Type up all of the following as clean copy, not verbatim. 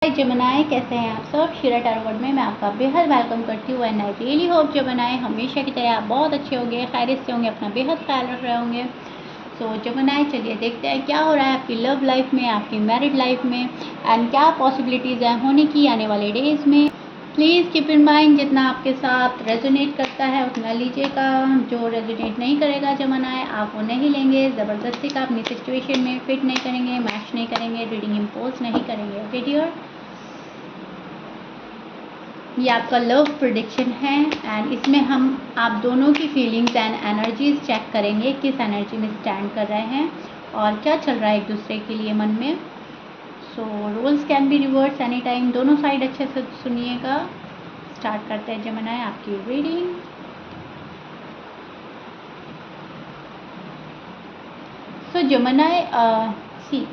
जमनाए, कैसे हैं आप सब। शिरा टारोट में मैं आपका बेहद वेलकम करती हूँ एंड आई रियली होप जमनाए हमेशा की तरह आप बहुत अच्छे होंगे, खैरियत से होंगे, अपना बेहद ख्याल रख रहे होंगे। सो जमनाए, चलिए देखते हैं क्या हो रहा है आपकी लव लाइफ में, आपकी मैरिड लाइफ में एंड क्या पॉसिबिलिटीज़ हैं होने की आने वाले डेज़ में। प्लीज़ कीप इन माइंड, जितना आपके साथ रेजोनेट करता है उतना लीजिएगा, जो रेजोनेट नहीं करेगा जमनाए आप वो नहीं लेंगे। ज़बरदस्ती का अपनी सिचुएशन में फिट नहीं करेंगे, मैच नहीं करेंगे, रीडिंग इम्पोज नहीं करेंगे। ओके डियर, ये आपका लव प्रेडिक्शन है एंड इसमें हम आप दोनों की फीलिंग्स एंड एनर्जीज चेक करेंगे, किस एनर्जी में स्टैंड कर रहे हैं और क्या चल रहा है एक दूसरे के लिए मन में। So roles can be reverse any time, दोनों साइड अच्छे से सुनिएगा। स्टार्ट करते हैं जमनाए आपकी रीडिंग। सो जमनाए, सी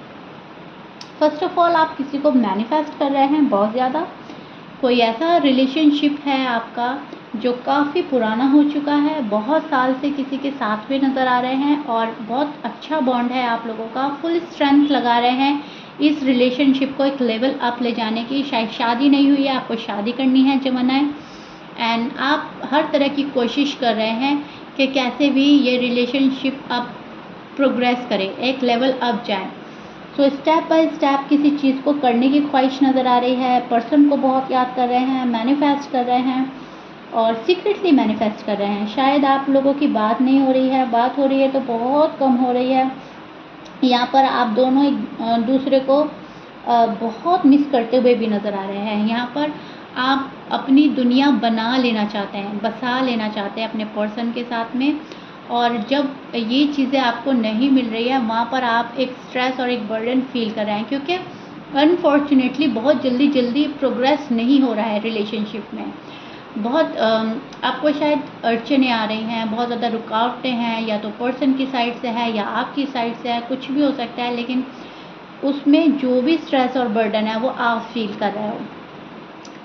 फर्स्ट ऑफ ऑल आप किसी को मैनिफेस्ट कर रहे हैं बहुत ज़्यादा। कोई ऐसा रिलेशनशिप है आपका जो काफ़ी पुराना हो चुका है, बहुत साल से किसी के साथ में नज़र आ रहे हैं और बहुत अच्छा बॉन्ड है आप लोगों का, फुल स्ट्रेंथ लगा रहे हैं इस रिलेशनशिप को एक लेवल अप ले जाने की। शायद शादी नहीं हुई है, आपको शादी करनी है जमनाए एंड आप हर तरह की कोशिश कर रहे हैं कि कैसे भी ये रिलेशनशिप अब प्रोग्रेस करे, एक लेवल अप जाए। सो स्टेप बाय स्टेप किसी चीज़ को करने की ख्वाहिश नज़र आ रही है, पर्सन को बहुत याद कर रहे हैं, मैनिफेस्ट कर रहे हैं और सीक्रेटली मैनिफेस्ट कर रहे हैं। शायद आप लोगों की बात नहीं हो रही है, बात हो रही है तो बहुत कम हो रही है। यहाँ पर आप दोनों एक दूसरे को बहुत मिस करते हुए भी नज़र आ रहे हैं। यहाँ पर आप अपनी दुनिया बना लेना चाहते हैं, बसा लेना चाहते हैं अपने पर्सन के साथ में, और जब ये चीज़ें आपको नहीं मिल रही है वहाँ पर आप एक स्ट्रेस और एक बर्डन फील कर रहे हैं, क्योंकि अनफॉर्चुनेटली बहुत जल्दी प्रोग्रेस नहीं हो रहा है रिलेशनशिप में। बहुत आपको शायद अड़चनें आ रही हैं, बहुत ज़्यादा रुकावटें हैं, या तो पर्सन की साइड से है या आपकी साइड से है, कुछ भी हो सकता है, लेकिन उसमें जो भी स्ट्रेस और बर्डन है वो आप फील कर रहे हो,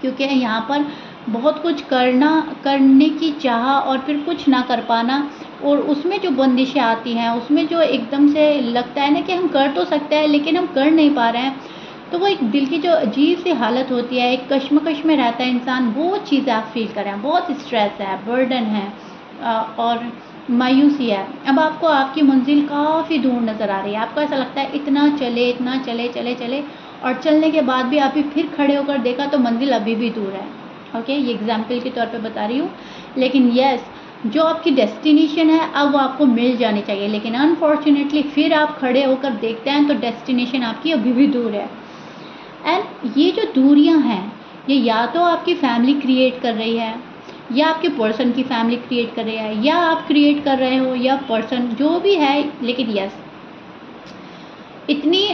क्योंकि यहाँ पर बहुत कुछ करने की चाह और फिर कुछ ना कर पाना, और उसमें जो बंदिशें आती हैं, उसमें जो एकदम से लगता है ना कि हम कर तो सकते हैं लेकिन हम कर नहीं पा रहे हैं, तो वो एक दिल की जो अजीब सी हालत होती है, एक कश्मकश में रहता है इंसान, वो चीज़ आप फील कर रहे हैं। बहुत स्ट्रेस है, बर्डन है और मायूसी है। अब आपको आपकी मंजिल काफ़ी दूर नज़र आ रही है, आपको ऐसा लगता है इतना चले चले और चलने के बाद भी अभी फिर खड़े होकर देखा तो मंजिल अभी भी दूर है। ओके, ये एग्जाम्पल के तौर पे बता रही हूँ, लेकिन यस, जो आपकी डेस्टिनेशन है अब वो आपको मिल जानी चाहिए, लेकिन अनफॉर्चुनेटली फिर आप खड़े होकर देखते हैं तो डेस्टिनेशन आपकी अभी भी दूर है। एंड ये जो दूरियां हैं, ये या तो आपकी फैमिली क्रिएट कर रही है, या आपके पर्सन की फैमिली क्रिएट कर रही है, या आप क्रिएट कर रहे हो, या पर्सन, जो भी है, लेकिन यस, इतनी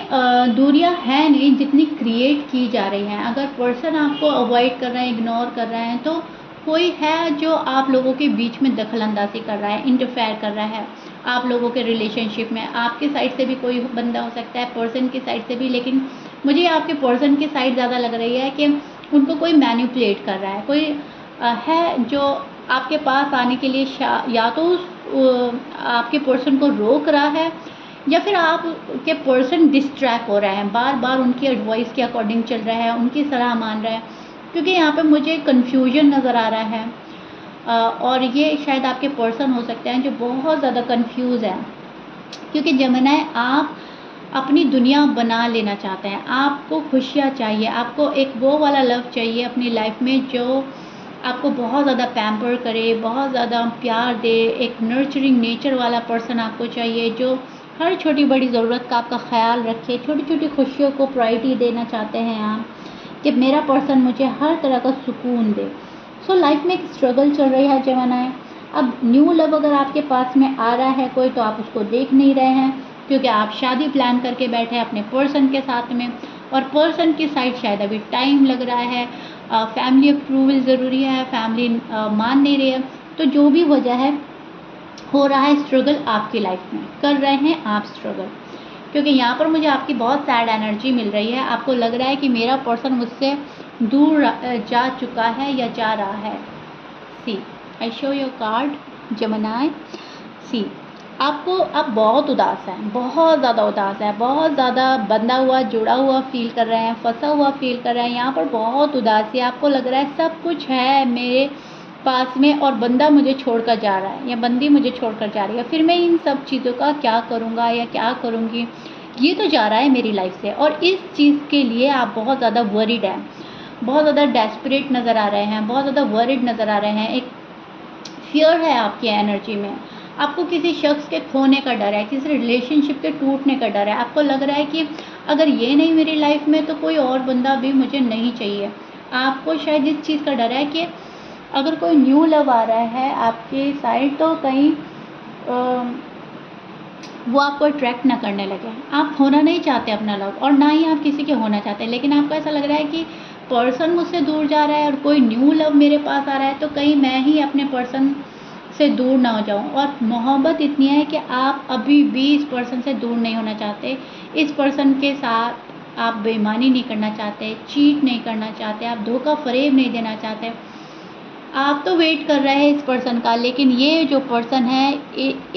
दूरियां हैं नहीं जितनी क्रिएट की जा रही हैं। अगर पर्सन आपको अवॉइड कर रहे हैं, इग्नोर कर रहे हैं, तो कोई है जो आप लोगों के बीच में दखलंदाजी कर रहा है, इंटरफेयर कर रहा है आप लोगों के रिलेशनशिप में। आपके साइड से भी कोई बंदा हो सकता है, पर्सन की साइड से भी, लेकिन मुझे आपके पर्सन की साइड ज़्यादा लग रही है कि उनको कोई मैनिपुलेट कर रहा है, कोई है जो आपके पास आने के लिए या तो आपके पर्सन को रोक रहा है, या फिर आपके पर्सन डिस्ट्रैक्ट हो रहे हैं, बार बार उनकी एडवाइस के अकॉर्डिंग चल रहा है, उनकी सलाह मान रहा है, क्योंकि यहाँ पे मुझे कन्फ्यूजन नज़र आ रहा है। और ये शायद आपके पर्सन हो सकते हैं जो बहुत ज़्यादा कंफ्यूज है, क्योंकि जमनाए आप अपनी दुनिया बना लेना चाहते हैं, आपको खुशियाँ चाहिए, आपको एक वो वाला लव चाहिए अपनी लाइफ में जो आपको बहुत ज़्यादा पैम्पर करे, बहुत ज़्यादा प्यार दे, एक नर्चरिंग नेचर वाला पर्सन आपको चाहिए, जो हर छोटी बड़ी ज़रूरत का आपका ख्याल रखे, छोटी छोटी खुशियों को प्रायोरिटी देना चाहते हैं आप, कि मेरा पर्सन मुझे हर तरह का सुकून दे। सो लाइफ में एक स्ट्रगल चल रही है जमानाए। अब न्यू लव अगर आपके पास में आ रहा है कोई, तो आप उसको देख नहीं रहे हैं, क्योंकि आप शादी प्लान करके बैठे हैं अपने पर्सन के साथ में, और पर्सन की साइड शायद अभी टाइम लग रहा है, फैमिली अप्रूवल ज़रूरी है, फैमिली मान नहीं रही है, तो जो भी वजह है हो रहा है स्ट्रगल आपकी लाइफ में, कर रहे हैं आप स्ट्रगल, क्योंकि यहाँ पर मुझे आपकी बहुत सैड एनर्जी मिल रही है। आपको लग रहा है कि मेरा पर्सन मुझसे दूर जा चुका है या जा रहा है। सी, आई शो योर कार्ड जमनाए। सी, आप बहुत उदास हैं, बहुत ज़्यादा उदास है, बहुत ज़्यादा बंधा हुआ जुड़ा हुआ फील कर रहे हैं, फंसा हुआ फील कर रहे हैं। यहाँ पर बहुत उदासी है, आपको लग रहा है सब कुछ है मेरे पास में और बंदा मुझे छोड़कर जा रहा है या बंदी मुझे छोड़कर जा रही है, फिर मैं इन सब चीज़ों का क्या करूँगा या क्या करूँगी, ये तो जा रहा है मेरी लाइफ से। और इस चीज़ के लिए आप बहुत ज़्यादा वरीड हैं, बहुत ज़्यादा डेस्परेट नज़र आ रहे हैं, बहुत ज़्यादा वरीड नज़र आ रहे हैं। एक फियर है आपकी एनर्जी में, आपको किसी शख्स के खोने का डर है, किसी रिलेशनशिप के टूटने का डर है। आपको लग रहा है कि अगर ये नहीं मेरी लाइफ में तो कोई और बंदा भी मुझे नहीं चाहिए। आपको शायद इस चीज़ का डर है कि अगर कोई न्यू लव आ रहा है आपकी साइड तो कहीं वो आपको अट्रैक्ट ना करने लगे। आप होना नहीं चाहते अपना लव और ना ही आप किसी के होना चाहते, लेकिन आपको ऐसा लग रहा है कि पर्सन मुझसे दूर जा रहा है और कोई न्यू लव मेरे पास आ रहा है तो कहीं मैं ही अपने पर्सन से दूर ना हो जाऊं। और मोहब्बत इतनी है कि आप अभी भी इस पर्सन से दूर नहीं होना चाहते, इस पर्सन के साथ आप बेईमानी नहीं करना चाहते, चीट नहीं करना चाहते, आप धोखा फरेब नहीं देना चाहते। आप तो वेट कर रहे हैं इस पर्सन का, लेकिन ये जो पर्सन है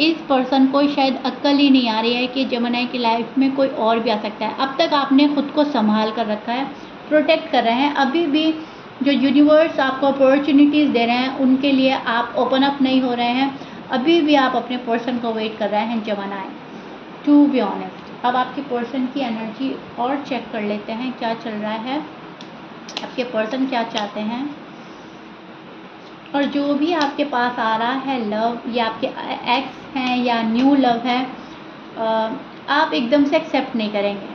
इस पर्सन को शायद अक्ल ही नहीं आ रही है कि जमुनाई की लाइफ में कोई और भी आ सकता है। अब तक आपने खुद को संभाल कर रखा है, प्रोटेक्ट कर रहे हैं, अभी भी जो यूनिवर्स आपको अपॉर्चुनिटीज़ दे रहे हैं उनके लिए आप ओपन अप नहीं हो रहे हैं, अभी भी आप अपने पर्सन को वेट कर रहे हैं जमुनाई, टू बी ऑनेस्ट। अब आपके पर्सन की एनर्जी और चेक कर लेते हैं क्या चल रहा है, आपके पर्सन क्या चाहते हैं। और जो भी आपके पास आ रहा है लव, या आपके एक्स हैं या न्यू लव है, आप एकदम से एक्सेप्ट नहीं करेंगे।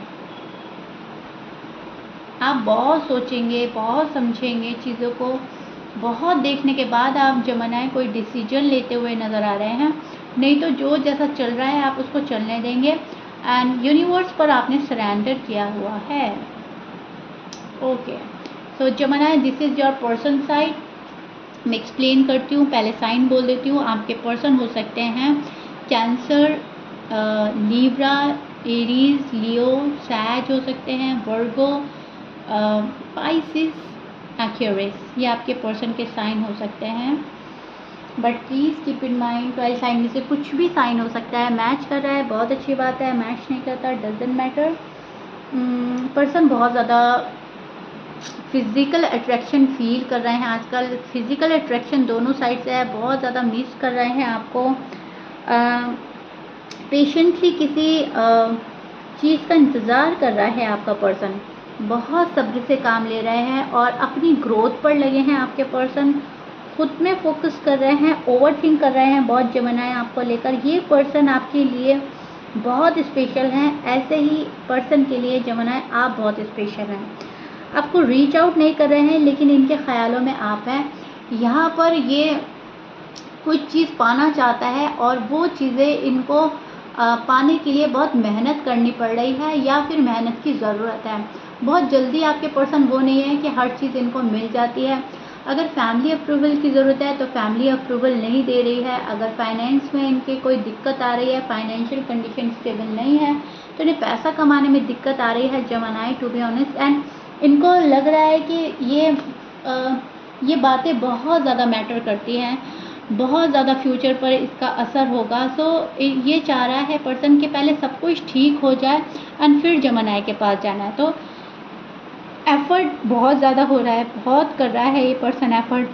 आप बहुत सोचेंगे, बहुत समझेंगे चीज़ों को, बहुत देखने के बाद आप जमुनाई कोई डिसीजन लेते हुए नज़र आ रहे हैं। नहीं तो जो जैसा चल रहा है आप उसको चलने देंगे एंड यूनिवर्स पर आपने सरेंडर किया हुआ है। ओके, सो जमुनाई this is your person side. मैं एक्सप्लेन करती हूँ, पहले साइन बोल देती हूँ। आपके पर्सन हो सकते हैं कैंसर, लीब्रा, एरीज, लियो, सैज हो सकते हैं, वर्गो, पाइसिस, एक्यूरिस, ये आपके पर्सन के साइन हो सकते हैं। But please keep in mind 12 sign में से कुछ भी साइन हो सकता है। मैच कर रहा है बहुत अच्छी बात है, मैच नहीं करता डजेंट मैटर। पर्सन बहुत ज़्यादा फिज़िकल अट्रैक्शन फील कर रहे हैं आजकल, फिज़िकल अट्रैक्शन दोनों साइड से है, बहुत ज़्यादा मिस कर रहे हैं आपको। पेशेंटली किसी चीज़ का इंतज़ार कर रहा है आपका पर्सन, बहुत सब्र से काम ले रहे हैं और अपनी ग्रोथ पर लगे हैं आपके पर्सन, खुद में फोकस कर रहे हैं, ओवरथिंक कर रहे हैं बहुत जमुनाई आपको लेकर। ये पर्सन आपके लिए बहुत स्पेशल हैं, ऐसे ही पर्सन के लिए जमुनाई आप बहुत स्पेशल हैं। आपको रीच आउट नहीं कर रहे हैं लेकिन इनके ख़यालों में आप हैं। यहाँ पर ये कुछ चीज़ पाना चाहता है और वो चीज़ें इनको पाने के लिए बहुत मेहनत करनी पड़ रही है या फिर मेहनत की ज़रूरत है। बहुत जल्दी आपके पर्सन वो नहीं है कि हर चीज़ इनको मिल जाती है। अगर फैमिली अप्रूवल की ज़रूरत है तो फैमिली अप्रूवल नहीं दे रही है। अगर फाइनेंस में इनके कोई दिक्कत आ रही है, फाइनेंशियल कंडीशन स्टेबल नहीं है, तो इन्हें पैसा कमाने में दिक्कत आ रही है Gemini, to be honest. And इनको लग रहा है कि ये बातें बहुत ज़्यादा मैटर करती हैं, बहुत ज़्यादा फ्यूचर पर इसका असर होगा। सो ये चाह रहा है पर्सन कि पहले सब कुछ ठीक हो जाए एंड फिर जमुनाई के पास जाना है। तो एफ़र्ट बहुत ज़्यादा हो रहा है, बहुत कर रहा है ये पर्सन एफ़र्ट।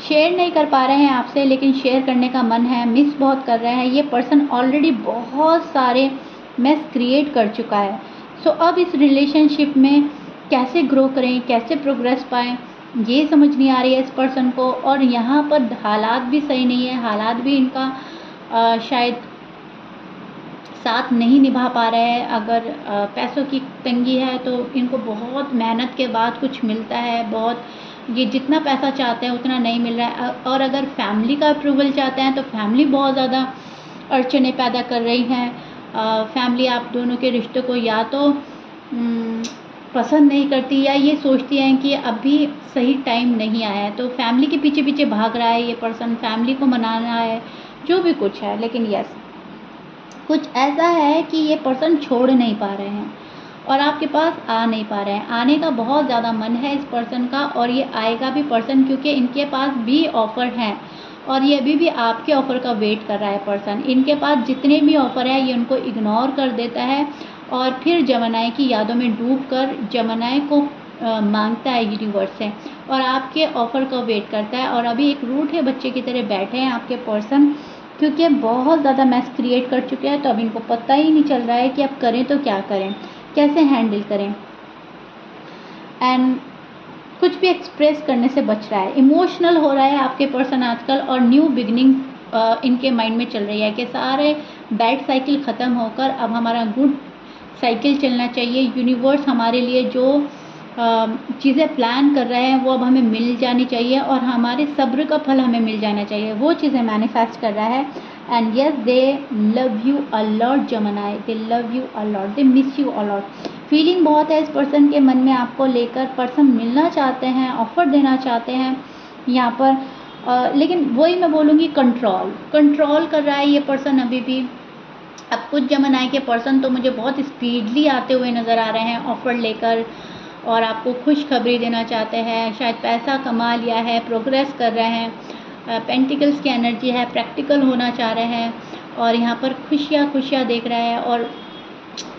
शेयर नहीं कर पा रहे हैं आपसे लेकिन शेयर करने का मन है, मिस बहुत कर रहे हैं। ये पर्सन ऑलरेडी बहुत सारे मेस क्रिएट कर चुका है। सो अब इस रिलेशनशिप में कैसे ग्रो करें, कैसे प्रोग्रेस पाएँ, ये समझ नहीं आ रही है इस पर्सन को। और यहाँ पर हालात भी सही नहीं है, हालात भी इनका शायद साथ नहीं निभा पा रहे हैं। अगर पैसों की तंगी है तो इनको बहुत मेहनत के बाद कुछ मिलता है, बहुत ये जितना पैसा चाहते हैं उतना नहीं मिल रहा है। और अगर फैमिली का अप्रूवल चाहते हैं तो फैमिली बहुत ज़्यादा अड़चनें पैदा कर रही हैं। फैमिली आप दोनों के रिश्ते को या तो पसंद नहीं करती या ये सोचती हैं कि अभी सही टाइम नहीं आया है। तो फैमिली के पीछे पीछे भाग रहा है ये पर्सन, फैमिली को मनाना है, जो भी कुछ है। लेकिन यस, कुछ ऐसा है कि ये पर्सन छोड़ नहीं पा रहे हैं और आपके पास आ नहीं पा रहे हैं। आने का बहुत ज़्यादा मन है इस पर्सन का और ये आएगा भी पर्सन, क्योंकि इनके पास भी ऑफ़र हैं और ये अभी भी आपके ऑफ़र का वेट कर रहा है पर्सन। इनके पास जितने भी ऑफ़र है ये उनको इग्नोर कर देता है और फिर जमनाई की यादों में डूबकर जमनाई को मांगता है यूनिवर्स से और आपके ऑफ़र का वेट करता है। और अभी एक रूठे बच्चे की तरह बैठे हैं आपके पर्सन, क्योंकि अब बहुत ज़्यादा मैस क्रिएट कर चुके हैं, तो अब इनको पता ही नहीं चल रहा है कि अब करें तो क्या करें, कैसे हैंडल करें। एंड कुछ भी एक्सप्रेस करने से बच रहा है, इमोशनल हो रहा है आपके पर्सन आजकल। और न्यू बिगनिंग इनके माइंड में चल रही है कि सारे बैड साइकिल ख़त्म होकर अब हमारा गुड साइकिल चलना चाहिए। यूनिवर्स हमारे लिए जो चीज़ें प्लान कर रहे हैं वो अब हमें मिल जानी चाहिए और हमारे सब्र का फल हमें मिल जाना चाहिए, वो चीज़ें मैनिफेस्ट कर रहा है। And yes, they love you a lot जमनाई, they love you a lot, they miss you a lot. Feeling बहुत है इस पर्सन के मन में आपको लेकर, पर्सन मिलना चाहते हैं, ऑफ़र देना चाहते हैं यहाँ पर। लेकिन वही मैं बोलूँगी, कंट्रोल कर रहा है ये पर्सन अभी भी। अब कुछ जमनाई के पर्सन तो मुझे बहुत स्पीडली आते हुए नज़र आ रहे हैं ऑफ़र लेकर और आपको खुशखबरी देना चाहते हैं, शायद पैसा कमा लिया है, प्रोग्रेस कर रहे हैं। पेंटिकल्स की एनर्जी है, प्रैक्टिकल होना चाह रहे हैं और यहाँ पर खुशियाँ देख रहे हैं और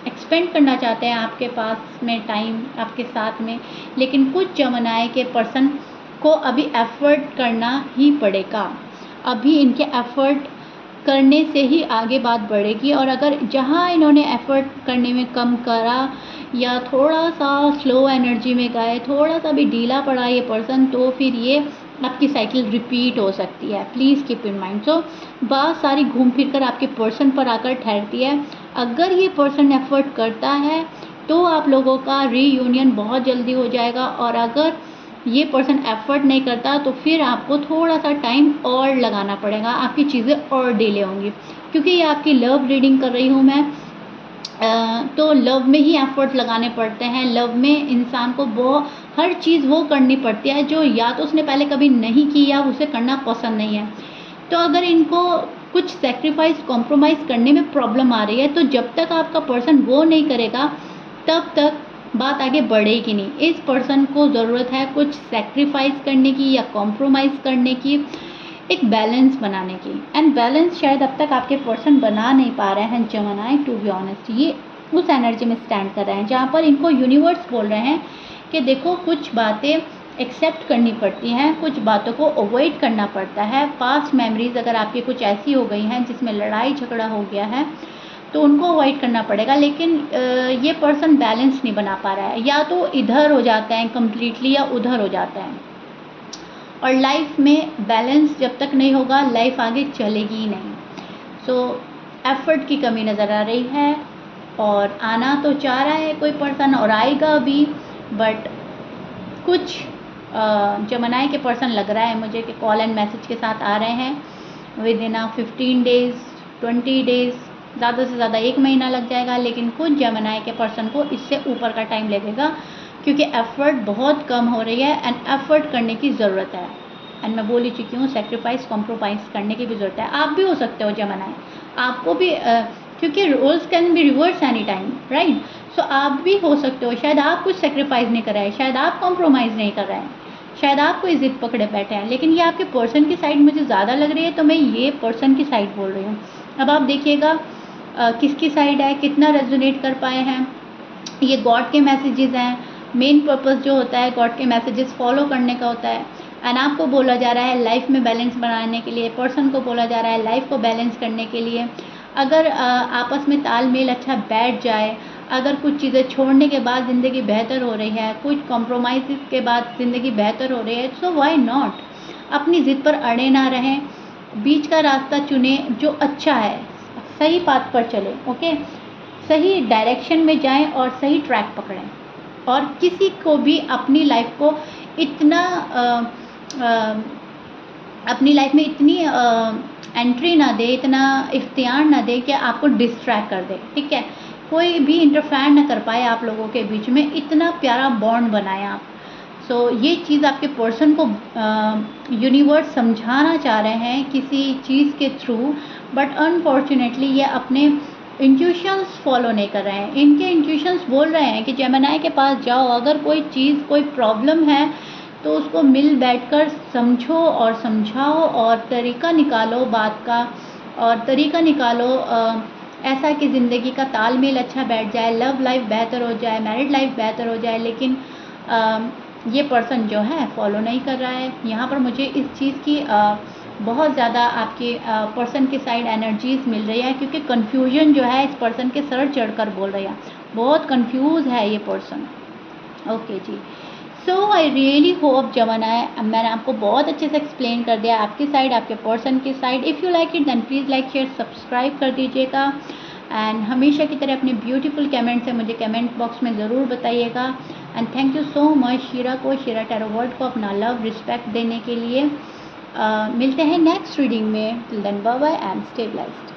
एक्सपेंड करना चाहते हैं आपके पास में टाइम, आपके साथ में। लेकिन कुछ जमनाई के पर्सन को अभी एफ़र्ट करना ही पड़ेगा, अभी इनके एफ़र्ट करने से ही आगे बात बढ़ेगी। और अगर जहाँ इन्होंने एफ़र्ट करने में कम करा या थोड़ा सा स्लो एनर्जी में गए, थोड़ा सा भी ढीला पड़ा ये पर्सन, तो फिर ये आपकी साइकिल रिपीट हो सकती है। Please keep in mind. So बात सारी घूम फिर कर आपके पर्सन पर आकर ठहरती है। अगर ये पर्सन एफ़र्ट करता है तो आप लोगों का रीयूनियन बहुत जल्दी हो जाएगा और अगर ये पर्सन एफ़र्ट नहीं करता तो फिर आपको थोड़ा सा टाइम और लगाना पड़ेगा, आपकी चीज़ें और डिले होंगी। क्योंकि ये आपकी लव रीडिंग कर रही हूँ मैं, तो लव में ही एफ़र्ट लगाने पड़ते हैं। लव में इंसान को हर चीज़ वो करनी पड़ती है जो या तो उसने पहले कभी नहीं की या उसे करना पसंद नहीं है। तो अगर इनको कुछ सेक्रीफाइस, कॉम्प्रोमाइज़ करने में प्रॉब्लम आ रही है, तो जब तक आपका पर्सन वो नहीं करेगा तब तक बात आगे बढ़ेगी नहीं। इस पर्सन को ज़रूरत है कुछ सेक्रीफाइस करने की या कॉम्प्रोमाइज़ करने की, एक बैलेंस बनाने की। एंड बैलेंस शायद अब तक आपके पर्सन बना नहीं पा रहे हैं जमनाई, टू बी ऑनेस्ट। ये उस एनर्जी में स्टैंड कर रहे हैं जहाँ पर इनको यूनिवर्स बोल रहे हैं कि देखो, कुछ बातें एक्सेप्ट करनी पड़ती हैं, कुछ बातों को अवॉइड करना पड़ता है। पास्ट मेमोरीज़ अगर आपकी कुछ ऐसी हो गई हैं जिसमें लड़ाई झगड़ा हो गया है तो उनको अवॉइड करना पड़ेगा। लेकिन ये पर्सन बैलेंस नहीं बना पा रहा है, या तो इधर हो जाता है कम्प्लीटली या उधर हो जाता है। और लाइफ में बैलेंस जब तक नहीं होगा लाइफ आगे चलेगी ही नहीं। सो एफ़र्ट की कमी नज़र आ रही है और आना तो चाह रहा है कोई पर्सन और आएगा भी, बट कुछ जमनाई के पर्सन लग रहा है मुझे कि कॉल एंड मैसेज के साथ आ रहे हैं विद इन 15 डेज़, 20 डेज़, ज़्यादा से ज़्यादा 1 महीना लग जाएगा। लेकिन कुछ जमनाई के पर्सन को इससे ऊपर का टाइम लगेगा क्योंकि एफ़र्ट बहुत कम हो रही है एंड एफ़र्ट करने की ज़रूरत है। एंड मैं बोल ही चुकी हूँ, सेक्रीफाइस, कॉम्प्रोमाइज़ करने की भी ज़रूरत है। आप भी हो सकते हो जमनाई, आपको भी क्योंकि roles can be reverse any time, right. So आप भी हो सकते हो, शायद आप कुछ सेक्रीफाइस नहीं कर रहे हैं, शायद आप कॉम्प्रोमाइज़ नहीं कर रहे हैं, शायद आप कोई ज़िद पकड़े बैठे हैं। लेकिन ये आपके पर्सन की साइड मुझे ज़्यादा लग रही है, तो मैं ये पर्सन की साइड बोल रही हूँ। अब आप देखिएगा किसकी साइड है, कितना रेजोनेट कर पाए हैं। ये गॉड के मैसेजेस हैं। मेन पर्पस जो होता है गॉड के मैसेजेस फॉलो करने का होता है। एंड आपको बोला जा रहा है लाइफ में बैलेंस बनाने के लिए, पर्सन को बोला जा रहा है लाइफ को बैलेंस करने के लिए। अगर आपस में तालमेल अच्छा बैठ जाए, अगर कुछ चीज़ें छोड़ने के बाद ज़िंदगी बेहतर हो रही है, कुछ कॉम्प्रोमाइज़ के बाद ज़िंदगी बेहतर हो रही है, सो व्हाई नॉट। अपनी ज़िद पर अड़े ना रहें, बीच का रास्ता चुने जो अच्छा है, सही पाथ पर चले, ओके, सही डायरेक्शन में जाएं और सही ट्रैक पकड़ें। और किसी को भी अपनी लाइफ को इतना अपनी लाइफ में इतनी एंट्री ना दे, इतना इख्तियार ना दे कि आपको डिस्ट्रैक्ट कर दे, ठीक है। कोई भी इंटरफेयर ना कर पाए आप लोगों के बीच में, इतना प्यारा बॉन्ड बनाए आप। सो ये चीज़ आपके पर्सन को यूनिवर्स समझाना चाह रहे हैं किसी चीज़ के थ्रू, बट अनफॉर्चुनेटली ये अपने इंट्यूशंस फॉलो नहीं कर रहे हैं। इनके इंट्यूशंस बोल रहे हैं कि जेमिनी के पास जाओ, अगर कोई चीज़, कोई प्रॉब्लम है तो उसको मिल बैठकर समझो और समझाओ और तरीका निकालो बात का, और तरीका निकालो ऐसा कि ज़िंदगी का तालमेल अच्छा बैठ जाए, लव लाइफ बेहतर हो जाए, मैरिड लाइफ बेहतर हो जाए। लेकिन ये पर्सन जो है फॉलो नहीं कर रहा है। यहाँ पर मुझे इस चीज़ की बहुत ज़्यादा आपके पर्सन के साइड एनर्जीज़ मिल रही है, क्योंकि कन्फ्यूजन जो है इस पर्सन के सर चढ़कर बोल रही है, बहुत कंफ्यूज है ये person. Okay ji, so I really hope जमानाए, मैंने आपको बहुत अच्छे से एक्सप्लेन कर दिया आपकी साइड, आपके पर्सन की side. If you like it then please like share subscribe कर दीजिएगा, एंड हमेशा की तरह अपने ब्यूटीफुल कमेंट्स है मुझे कमेंट बॉक्स में ज़रूर बताइएगा। And thank you so much शीरा को, शीरा टैरो वर्ल्ड को अपना लव रिस्पेक्ट देने के लिए। मिलते हैं नेक्स्ट रीडिंग में। Till then bye bye and stay blessed.